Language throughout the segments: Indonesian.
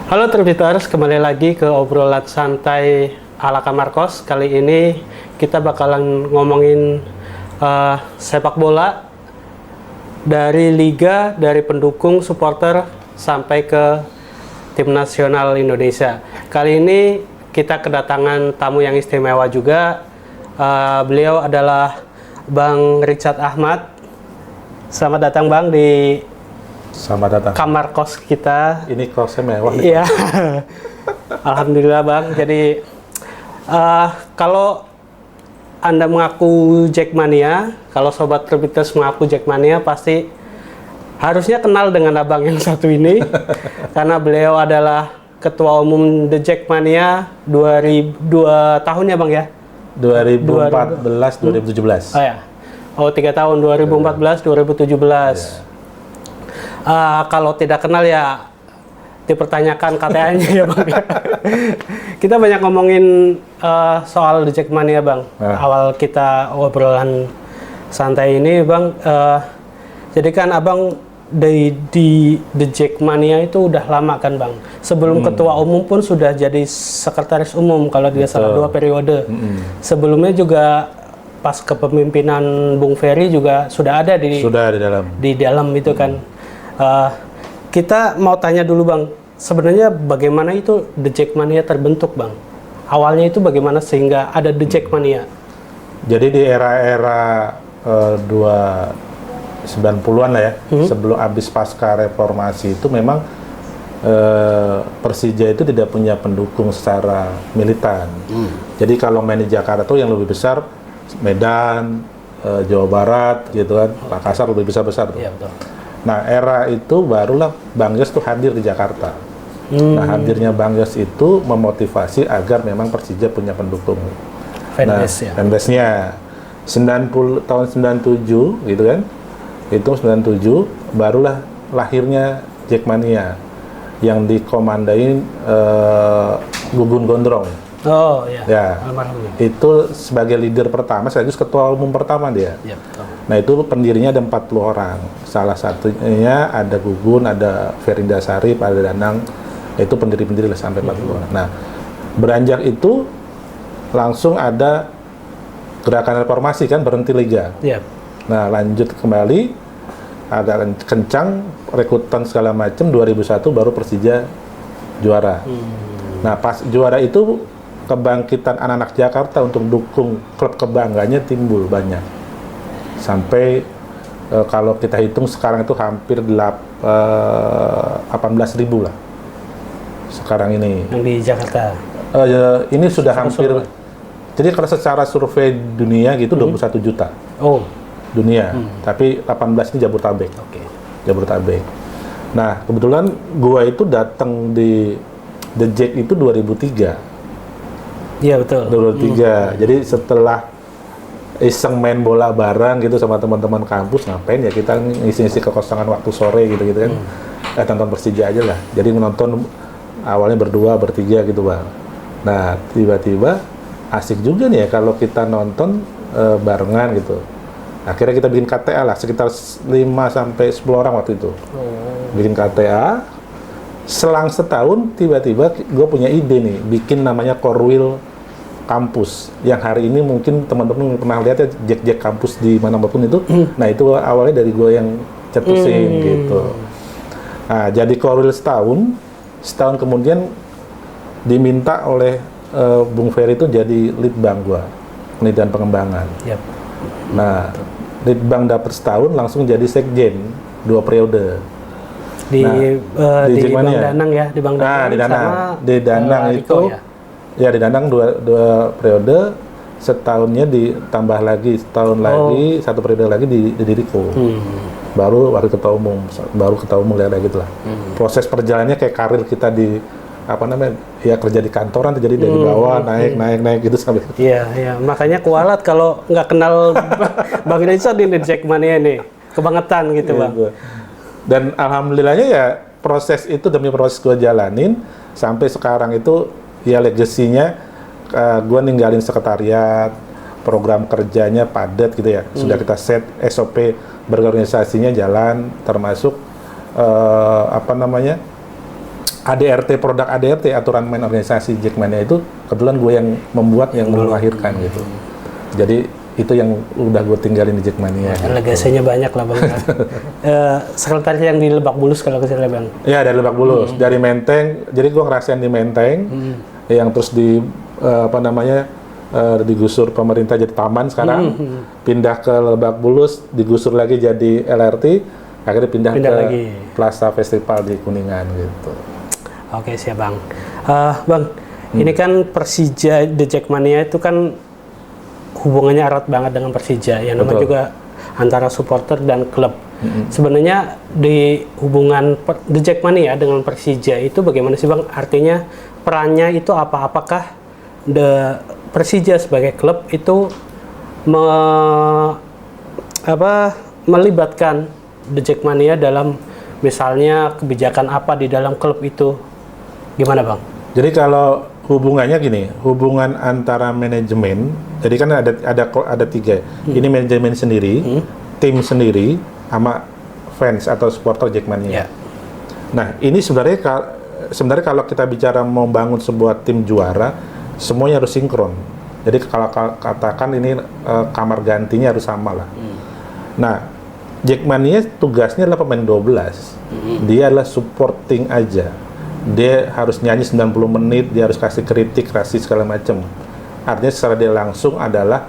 Halo Terbiters, kembali lagi ke obrolan santai ala kamar kos. Kali ini kita bakalan ngomongin sepak bola dari liga, dari pendukung, supporter, sampai ke tim nasional Indonesia. Kali ini kita kedatangan tamu yang istimewa juga. Beliau adalah Bang Richard Ahmad. Selamat datang Bang di Selamat datang. kamar kos kita. Ini kosnya mewah nih. Iya, alhamdulillah Bang. Jadi kalau Anda mengaku Jackmania, kalau Sobat Terbiters mengaku Jackmania, pasti harusnya kenal dengan abang yang satu ini. Karena beliau adalah Ketua Umum The Jackmania 2 tahun ya Bang ya? 2014-2017. Oh ya, 3 tahun, 2014-2017. Kalau tidak kenal ya dipertanyakan KTA-nya ya Bang. Kita banyak ngomongin soal The Jackmania Bang. Awal kita obrolan santai ini Bang. Jadi kan Abang di The Jackmania itu udah lama kan Bang. Sebelum Ketua Umum pun sudah jadi Sekretaris Umum kalau tidak salah 2 periode. Sebelumnya juga pas kepemimpinan Bung Ferry juga sudah ada di dalam itu kan. Kita mau tanya dulu Bang, sebenarnya bagaimana itu The Jackmania terbentuk Bang? Awalnya itu bagaimana sehingga ada The Jackmania? Jadi di era-era 90-an lah ya, sebelum habis pasca reformasi itu memang Persija itu tidak punya pendukung secara militan. Jadi kalau main di Jakarta tuh yang lebih besar Medan, Jawa Barat gitu kan, Makassar lebih besar-besar tuh. Iya, betul. Nah, era itu barulah Bang Yos tuh hadir di Jakarta. Nah, hadirnya Bang Yos itu memotivasi agar memang Persija punya pendukung. Fanbase ya. Fanbase-nya tahun 97 gitu kan. Itu 97 barulah lahirnya Jackmania yang dikomandai Gugun Gondrong. Oh iya. Ya. Almarhum. Itu sebagai leader pertama, sekaligus ketua umum pertama dia. Iya, betul. Nah, itu pendirinya ada 40 orang. Salah satunya ada Gugun, ada Ferinda Sarip, ada Danang. Itu pendiri-pendiri lah sampai 40 orang. Nah, beranjak itu langsung ada gerakan reformasi kan, berhenti liga. Iya. Nah, lanjut kembali, agak kencang, rekrutan segala macam, 2001 baru Persija juara. Nah, pas juara itu kebangkitan anak-anak Jakarta untuk dukung klub kebangganya timbul banyak. Sampai kalau kita hitung sekarang itu hampir 18.000 lah. Sekarang ini. Yang di Jakarta. Ini sudah hampir. Jadi kalau secara survei dunia gitu 21 juta. Oh. Dunia. Tapi 18 ini Jabodetabek. Oke. Jabodetabek. Nah, kebetulan gua itu datang di The Jack itu 2003. Iya, betul. 2003. Jadi setelah iseng main bola bareng gitu sama teman-teman kampus, ngapain ya kita ngisi-ngisi kekosongan waktu sore gitu kan. Tonton Persija aja lah. Jadi menonton awalnya berdua, bertiga gitu Bang. Nah, tiba-tiba asik juga nih ya kalau kita nonton barengan gitu. Akhirnya kita bikin KTA lah, sekitar 5-10 orang waktu itu. Bikin KTA. Selang setahun, tiba-tiba gue punya ide nih, bikin namanya Korwil Kampus. Yang hari ini mungkin teman-teman pernah lihat ya, Jack Kampus di manapun itu. Nah, itu awalnya dari gue yang cetusin gitu. Nah, jadi Korwil setahun kemudian diminta oleh Bung Ferry itu jadi lead bank gue, penelitian pengembangan. Yep. Nah, lead bank dapat setahun, langsung jadi sekjen 2 periode. Di Bang Jackmania. Danang ya, di Bang Danang. Nah, di Danang. Sama, Di Danang itu ya di Danang dua periode, setahunnya ditambah lagi, setahun lagi, 1 periode lagi di Riko. Baru wakil ketua umum, lihat gitu lah. Proses perjalanannya kayak karir kita di ya kerja di kantoran, jadi dari bawah naik gitu sampai. Iya. Makanya kualat kalau nggak kenal Bang Richard di Jackmania nih, kebangetan gitu Bang. Dan alhamdulillahnya ya proses itu demi proses gue jalanin sampai sekarang itu ya legasinya gue ninggalin sekretariat, program kerjanya padat gitu ya. Sudah kita set SOP berorganisasinya jalan, termasuk ADRT, produk ADRT, aturan main organisasi Jackmania itu kebetulan gue yang membuat, yang melahirkan gitu. Jadi itu yang udah gue tinggalin di Jackmania. Legasinya banyak lah Bang. Sekretaris yang di Lebak Bulus kalau kesini Bang. Iya, dari Lebak Bulus, dari Menteng. Jadi gue ngerasain di Menteng, yang terus di digusur pemerintah jadi taman sekarang, pindah ke Lebak Bulus, digusur lagi jadi LRT, akhirnya pindah ke lagi. Plaza Festival di Kuningan gitu. Oke, siap Bang. Bang, ini kan Persija The Jackmania itu kan hubungannya erat banget dengan Persija, yang namanya juga antara supporter dan klub. Sebenarnya di hubungan The Jackmania dengan Persija itu bagaimana sih Bang? Artinya perannya itu apa? Apakah Persija sebagai klub itu melibatkan The Jackmania dalam misalnya kebijakan apa di dalam klub itu? Gimana Bang? Jadi kalau hubungannya gini, hubungan antara manajemen, jadi kan ada tiga. Ini manajemen sendiri, tim sendiri, sama fans atau supporter Jackmania. Nah, ini sebenarnya kalau kita bicara membangun sebuah tim juara, semuanya harus sinkron. Jadi kalau katakan ini kamar gantinya harus sama lah. Nah, Jackmania tugasnya adalah pemain 12. Dia adalah supporting aja. Dia harus nyanyi 90 menit, dia harus kasih kritik, kasih segala macam. Artinya secara dia langsung adalah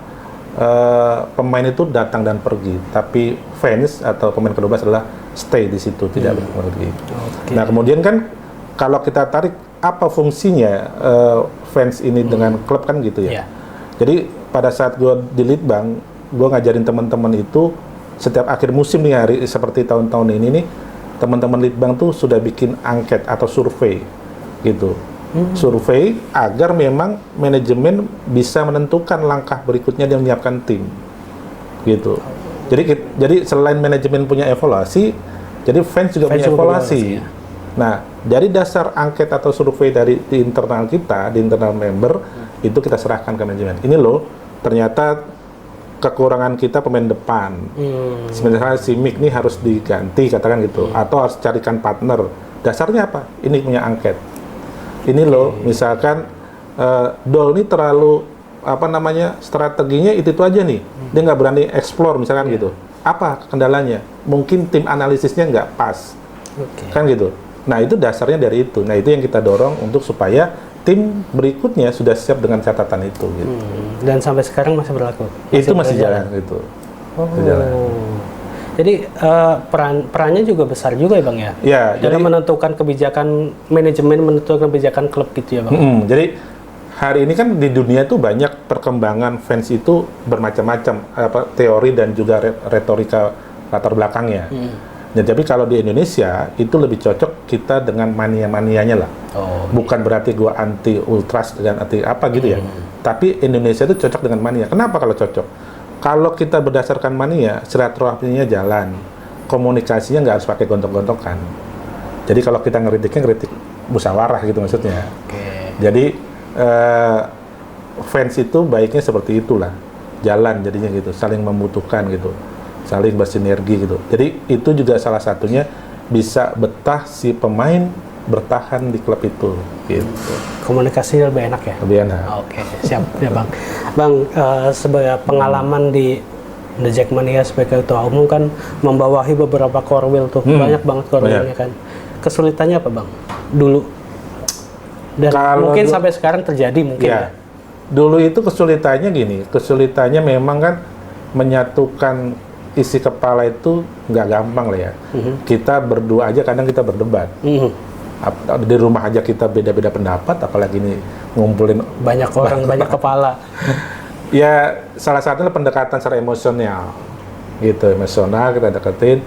pemain itu datang dan pergi, tapi fans atau pemain ke-12 adalah stay di situ, tidak pergi. Nah, kemudian kan kalau kita tarik apa fungsinya fans ini dengan klub kan gitu ya. Jadi pada saat gue di Litbang, gue ngajarin teman-teman itu setiap akhir musim nih, hari seperti tahun-tahun ini nih, teman-teman Litbang tuh sudah bikin angket atau survei gitu. Survei agar memang manajemen bisa menentukan langkah berikutnya dan menyiapkan tim gitu. Jadi selain manajemen punya evaluasi, jadi fans juga punya evaluasi. Nah, dari dasar angket atau survei di internal kita, di internal member, itu kita serahkan ke manajemen. Ini loh, ternyata kekurangan kita pemain depan. Sebenarnya si Mick ini harus diganti, katakan gitu, atau harus carikan partner. Dasarnya apa? Ini punya angket. Ini loh, misalkan Dol ini terlalu strateginya itu aja nih. Dia nggak berani explore misalkan gitu. Apa kendalanya? Mungkin tim analisisnya nggak pas. Kan gitu. Nah, itu dasarnya dari itu. Nah, itu yang kita dorong untuk supaya tim berikutnya sudah siap dengan catatan itu gitu. Dan sampai sekarang masih berlaku? Itu masih jalan gitu. Jalan. Jadi perannya juga besar juga ya Bang ya? Ya, dalam menentukan kebijakan manajemen, menentukan kebijakan klub gitu ya Bang? Jadi hari ini kan di dunia tuh banyak perkembangan fans itu bermacam-macam, teori dan juga retorika latar belakangnya. Ya, tapi kalau di Indonesia itu lebih cocok kita dengan mania-manianya lah. Bukan berarti gua anti ultras dan anti apa gitu ya. Tapi Indonesia itu cocok dengan mania. Kenapa kalau cocok? Kalau kita berdasarkan mania, silaturahminya jalan, komunikasinya nggak harus pakai gontok-gontokan. Jadi kalau kita ngeritik musyawarah gitu maksudnya. Jadi fans itu baiknya seperti itulah, jalan jadinya gitu, saling membutuhkan gitu, saling bersinergi gitu. Jadi itu juga salah satunya bisa betah si pemain bertahan di klub itu gitu. Komunikasinya lebih enak ya? Lebih enak. Oke, siap ya Bang. Bang, sebagai pengalaman di The Jackmania sebagai ketua umum kan membawahi beberapa core wheel tuh, banyak banget core wheel-nya kan. Kesulitannya apa Bang? Dulu. Dan mungkin sampai sekarang terjadi mungkin ya. Dulu itu kesulitannya gini, kesulitannya memang kan menyatukan isi kepala itu nggak gampang lah ya. Kita berdua aja kadang kita berdebat. Di rumah aja kita beda-beda pendapat, apalagi ini ngumpulin banyak orang, banyak kepala. Ya, salah satunya pendekatan secara emosional gitu, emosional kita deketin.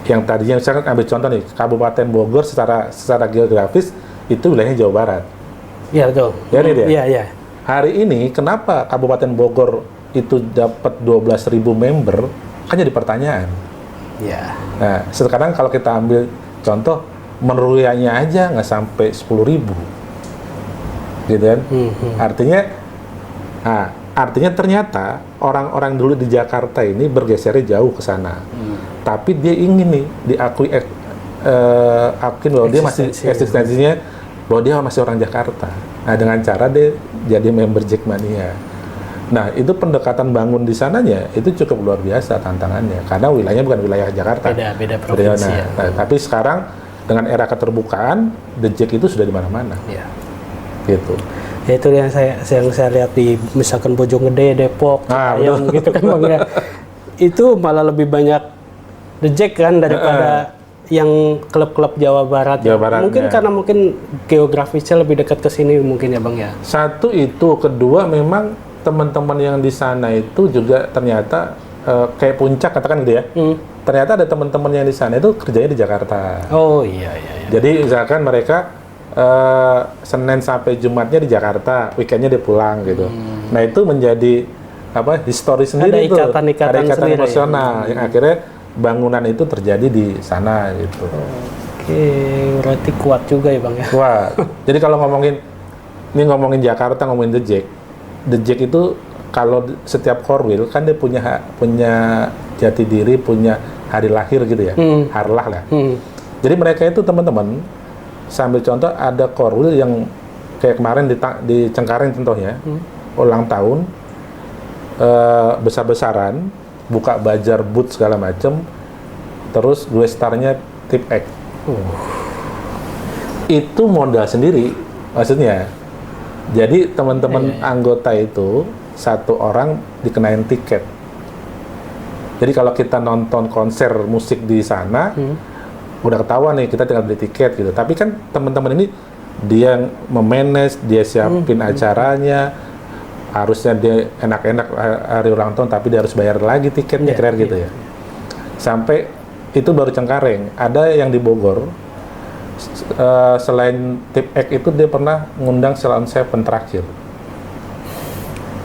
Yang tadinya misalkan ambil contoh nih, Kabupaten Bogor secara geografis itu wilayahnya Jawa Barat. Iya betul. Iya. Hari ini kenapa Kabupaten Bogor itu dapat 12.000 member? Kan jadi pertanyaan. Iya. Nah, sekarang kalau kita ambil contoh, meruianya aja nggak sampai 10.000, gitu kan? Artinya ternyata orang-orang dulu di Jakarta ini bergesernya jauh ke sana, tapi dia ingin nih diakui yakin bahwa dia masih eksistensinya, bahwa dia masih orang Jakarta. Nah, dengan cara dia jadi member Jackmania. Nah, itu pendekatan bangun di sananya itu cukup luar biasa tantangannya, karena wilayahnya bukan wilayah Jakarta. Beda provinsi. Tapi sekarang dengan era keterbukaan, The Jack itu sudah di mana-mana. Ya. Gitu. Ya, itu yang saya lihat di misalkan Bojonggede, Depok, Citayam gitu kan Bang ya. Itu malah lebih banyak The Jack kan daripada yang klub-klub Jawa Barat. Mungkin karena geografisnya lebih dekat ke sini mungkin ya Bang ya. Satu itu, kedua memang teman-teman yang di sana itu juga ternyata kayak Puncak katakan gitu ya. Ternyata ada teman-teman yang di sana itu kerjanya di Jakarta. Oh iya. Jadi misalkan mereka Senin sampai Jumatnya di Jakarta, weekendnya dia pulang gitu. Nah, itu menjadi historis sendiri, ada ikatan emosional yang akhirnya bangunan itu terjadi di sana gitu. Oke, berarti kuat juga ya Bang ya. Wah, jadi kalau ngomongin Jakarta, ngomongin The Jack itu kalau setiap korwil kan dia punya jati diri, punya hari lahir gitu ya, harlah lah. Jadi mereka itu teman-teman, sambil contoh ada korwil yang kayak kemarin di Cengkareng contohnya, ulang tahun, besar-besaran, buka bajar booth segala macem, terus gue starnya tip X. Itu modal sendiri, maksudnya. Jadi teman-teman anggota itu satu orang dikenain tiket. Jadi kalau kita nonton konser musik di sana, udah ketahuan nih kita tinggal beli tiket gitu. Tapi kan teman-teman ini dia yang memanage, dia siapin acaranya, harusnya dia enak-enak hari ulang tahun, tapi dia harus bayar lagi tiketnya, kira gitu ya. Sampai itu baru Cengkareng. Ada yang di Bogor, selain tip X itu dia pernah ngundang Sheila on 7 terakhir.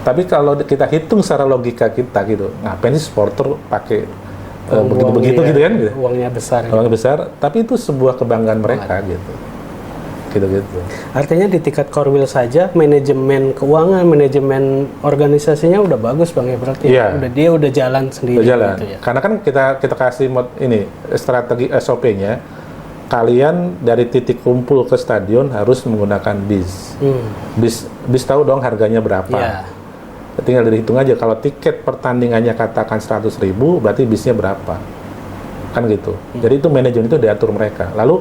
Tapi kalau kita hitung secara logika kita gitu, ngapain sih supporter pakai begitu-begitu gitu kan? Gitu. Uangnya besar. Uangnya besar, tapi itu sebuah kebanggaan mereka gitu. Gitu. Artinya di tingkat korwil saja manajemen keuangan, manajemen organisasinya udah bagus Bang ya, berarti dia udah jalan sendiri. Udah jalan. Gitu ya. Karena kan kita kasih strategi SOP-nya, kalian dari titik kumpul ke stadion harus menggunakan bis. Bis tahu dong harganya berapa. Yeah. Tinggal dihitung aja, kalau tiket pertandingannya katakan 100.000, berarti bisnya berapa. Kan gitu. Jadi itu manajemen itu diatur mereka. Lalu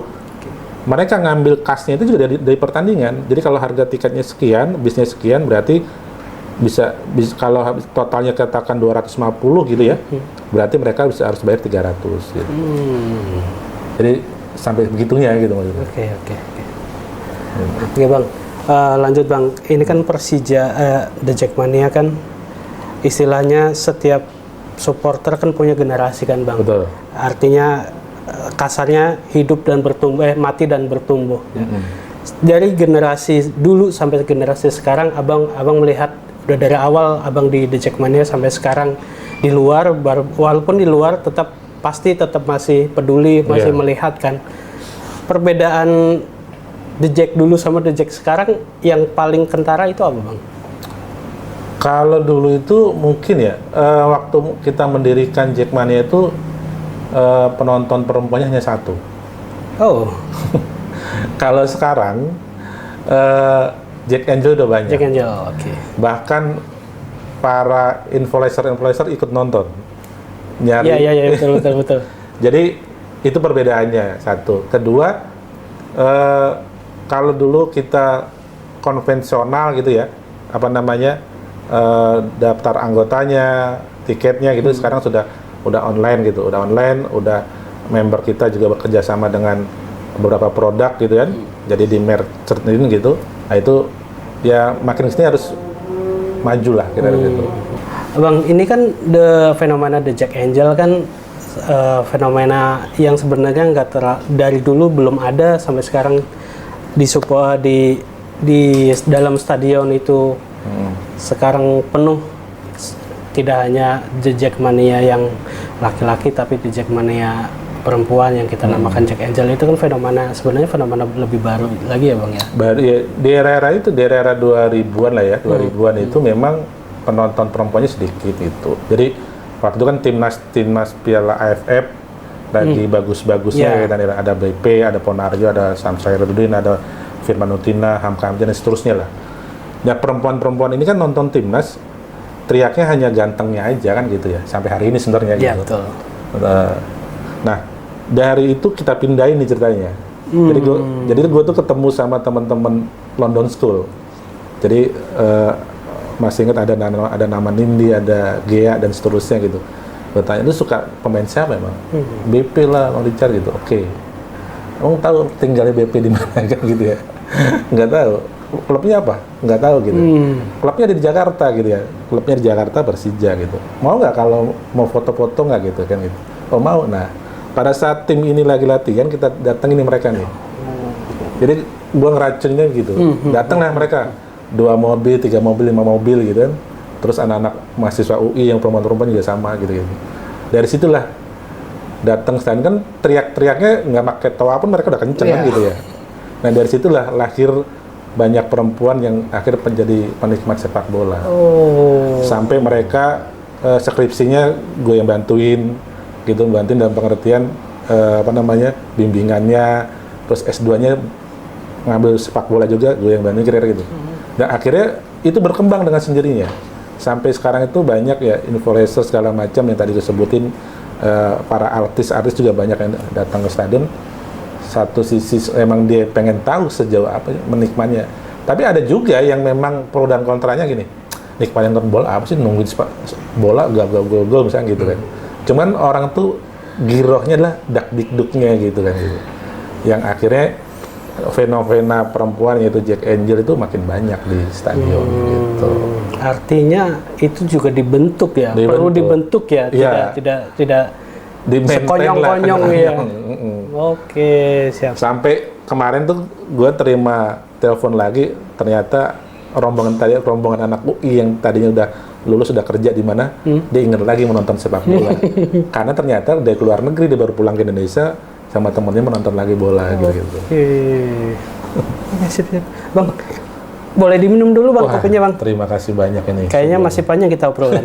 mereka ngambil kasnya itu juga dari pertandingan. Jadi kalau harga tiketnya sekian, bisnya sekian, berarti bisa kalau totalnya katakan 250 gitu ya, berarti mereka harus bayar 300 gitu. Jadi sampai begitunya gitu maksudnya. Oke Bang, lanjut Bang. Ini kan Persija, The Jackmania kan istilahnya setiap supporter kan punya generasi kan Bang. Betul. Artinya kasarnya hidup dan bertumbuh, mati dan bertumbuh. Dari generasi dulu sampai generasi sekarang, abang melihat udah dari awal abang di The Jackmania sampai sekarang di luar, walaupun di luar pasti tetap masih peduli, masih melihat kan. Perbedaan The Jack dulu sama The Jack sekarang yang paling kentara itu apa Bang? Kalau dulu itu mungkin ya, waktu kita mendirikan Jackmania itu penonton perempuannya hanya 1. Oh. Kalau sekarang Jack Angel udah banyak. Jack Angel, oke. Bahkan para influencer ikut nonton. Nyari. Iya, betul. Jadi itu perbedaannya, satu. Kedua, kalau dulu kita konvensional gitu ya, daftar anggotanya, tiketnya gitu, sekarang udah online gitu, udah member kita juga bekerja sama dengan beberapa produk gitu kan, jadi di merchandising gitu. Nah itu ya makin kesini harus maju lah kira-kira gitu. Bang, ini kan fenomena The Jack Angel kan fenomena yang sebenarnya dari dulu belum ada sampai sekarang di dalam stadion itu sekarang penuh. Tidak hanya The Jackmania yang laki-laki, tapi The Jackmania perempuan yang kita namakan Jack Angel itu kan sebenarnya fenomena lebih baru lagi ya Bang ya? Baru ya, di era 2000-an lah ya, 2000-an itu memang penonton perempuannya sedikit itu. Jadi waktu itu kan timnas Piala AFF lagi bagus-bagusnya, ada BP, ada Ponarjo, ada Samsairuddin, ada Firman Utina, Hamka Hamzah, dan seterusnya lah. Nah, perempuan-perempuan ini kan nonton timnas, teriaknya hanya gantengnya aja kan gitu ya, sampai hari ini sebenarnya gitu. Betul. Nah, dari itu kita pindahin nih ceritanya. Jadi gue tuh ketemu sama teman-teman London School. Jadi masih ingat ada nama Nindi, ada Gea dan seterusnya gitu. Gue tanya, lu suka pemain siapa emang? BP lah, Bang Richard gitu. Oke. Emang tahu tinggalnya BP di mana kan gitu ya? Nggak tahu. Klubnya apa? Nggak tahu gitu. Klubnya ada di Jakarta gitu ya. Klubnya di Jakarta, Persija gitu. Mau nggak kalau mau foto-foto nggak gitu kan gitu? Oh mau. Nah, pada saat tim ini lagi latihan, kita datengin mereka nih. Jadi gua ngeracuninnya gitu. Datanglah mereka. 2 mobil, 3 mobil, 5 mobil gitu kan. Terus anak-anak mahasiswa UI yang perempuan-perempuan juga sama gitu. Dari situlah datang stand kan teriak-teriaknya nggak pakai tawa pun mereka udah kenceng kan gitu ya. Nah dari situlah lahir banyak perempuan yang akhirnya menjadi penikmat sepak bola. Sampai mereka skripsinya gue yang bantuin gitu, bantuin dalam pengertian bimbingannya, terus S2-nya ngambil sepak bola juga gue yang bantuin kira-kira gitu. Dan akhirnya itu berkembang dengan sendirinya. Sampai sekarang itu banyak ya influencer segala macam yang tadi disebutin, para artis juga banyak yang datang ke stadion. Satu sisi emang dia pengen tahu sejauh apa menikmatnya. Tapi ada juga yang memang pro dan kontranya gini. Nikmatin nonton bola apa sih, nungguin bola gol misalnya gitu kan. Cuman orang tuh girohnya adalah dak-dikduknya gitu kan gitu. Yang akhirnya fenomena perempuan yaitu Jack Angel itu makin banyak di stadion gitu. Artinya itu juga dibentuk ya, perlu dibentuk ya, tidak sekonyong-konyong ya. Oke, siap. Sampai kemarin tuh gue terima telepon lagi, ternyata rombongan anak UI yang tadinya udah lulus, sudah kerja di mana, dia ingat lagi menonton sepak bola. Karena ternyata dari luar negeri dia baru pulang ke Indonesia sama temennya menonton lagi bola gitu. Sip. Bang, boleh diminum dulu Bang kopinya Bang. Terima kasih banyak ini. Kayaknya masih panjang kita obrolan.